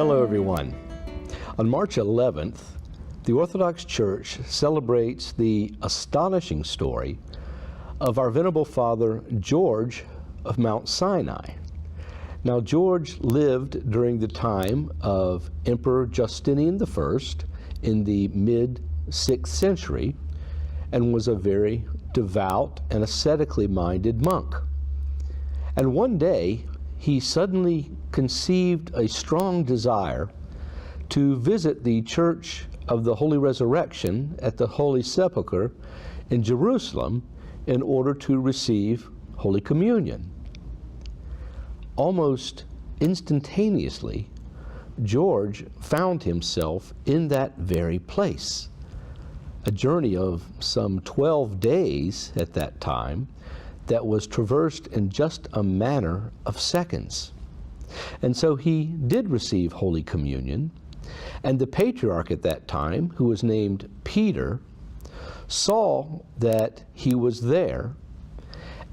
Hello everyone. On March 11th, the Orthodox Church celebrates the astonishing story of our Venerable Father George of Mount Sinai. Now George lived during the time of Emperor Justinian I in the mid-6th century and was a very devout and ascetically minded monk. And one day he suddenly conceived a strong desire to visit the Church of the Holy Resurrection at the Holy Sepulchre in Jerusalem in order to receive Holy Communion. Almost instantaneously, George found himself in that very place. A journey of some 12 days at that time that was traversed in just a matter of seconds. And so he did receive Holy Communion, and the patriarch at that time, who was named Peter, saw that he was there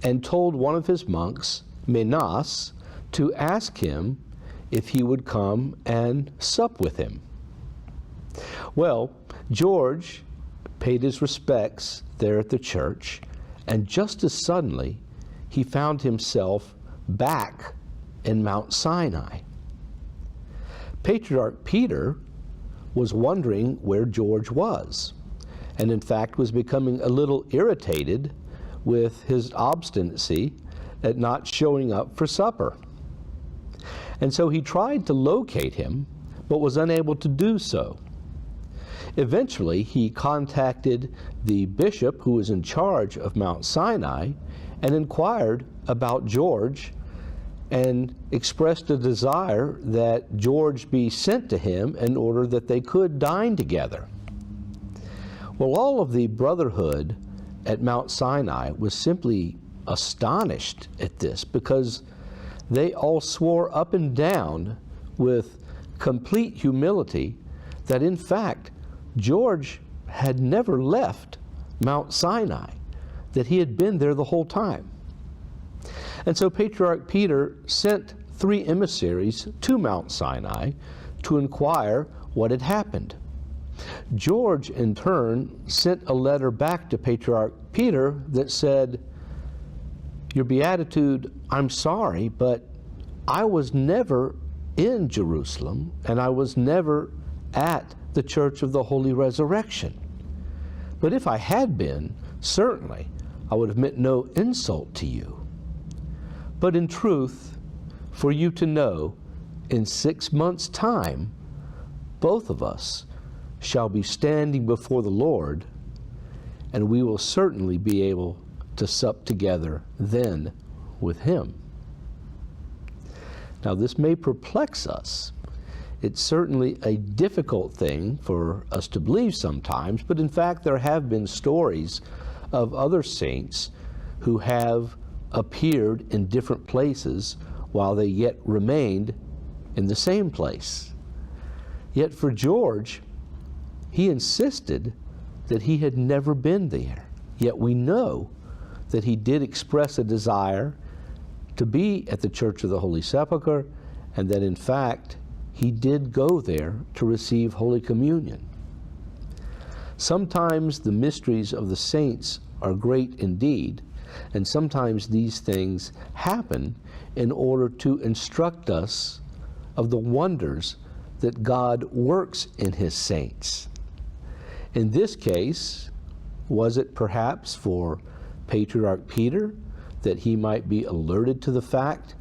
and told one of his monks, Menas, to ask him if he would come and sup with him. Well, George paid his respects there at the church, and just as suddenly he found himself back in Mount Sinai. Patriarch Peter was wondering where George was, and in fact was becoming a little irritated with his obstinacy at not showing up for supper. And so he tried to locate him, but was unable to do so. Eventually, he contacted the bishop who was in charge of Mount Sinai and inquired about George and expressed a desire that George be sent to him in order that they could dine together. Well, all of the brotherhood at Mount Sinai was simply astonished at this, because they all swore up and down with complete humility that in fact George had never left Mount Sinai, that he had been there the whole time. And so Patriarch Peter sent 3 emissaries to Mount Sinai to inquire what had happened. George, in turn, sent a letter back to Patriarch Peter that said, "Your Beatitude, I'm sorry, but I was never in Jerusalem, and I was never at the Church of the Holy Resurrection. But if I had been, certainly I would have meant no insult to you. But in truth, for you to know, in 6 months' time, both of us shall be standing before the Lord, and we will certainly be able to sup together then with him." Now this may perplex us. It's certainly a difficult thing for us to believe sometimes, but in fact there have been stories of other saints who have appeared in different places while they yet remained in the same place. Yet for George, he insisted that he had never been there. Yet we know that he did express a desire to be at the Church of the Holy Sepulchre, and that in fact he did go there to receive Holy Communion. Sometimes the mysteries of the saints are great indeed, and sometimes these things happen in order to instruct us of the wonders that God works in his saints. In this case, was it perhaps for Patriarch Peter that he might be alerted to the fact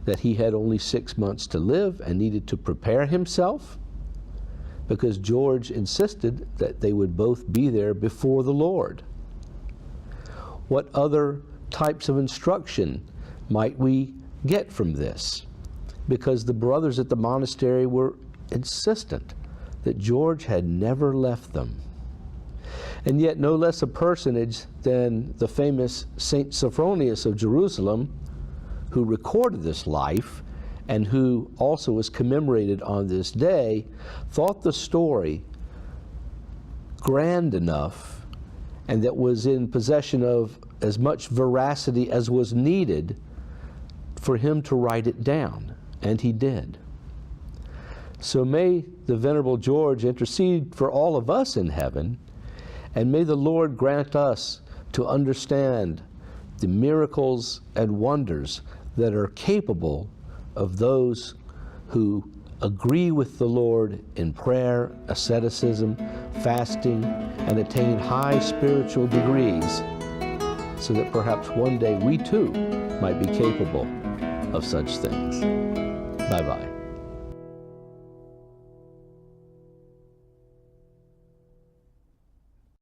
that he had only 6 months to live and needed to prepare himself? Because George insisted that they would both be there before the Lord. What other types of instruction might we get from this? Because the brothers at the monastery were insistent that George had never left them. And yet no less a personage than the famous Saint Sophronius of Jerusalem, who recorded this life and who also is commemorated on this day, thought the story grand enough and that was in possession of as much veracity as was needed for him to write it down, and he did. So may the Venerable George intercede for all of us in heaven, and may the Lord grant us to understand the miracles and wonders that are capable of those who agree with the Lord in prayer, asceticism, fasting, and attain high spiritual degrees, so that perhaps one day we too might be capable of such things. Bye-bye.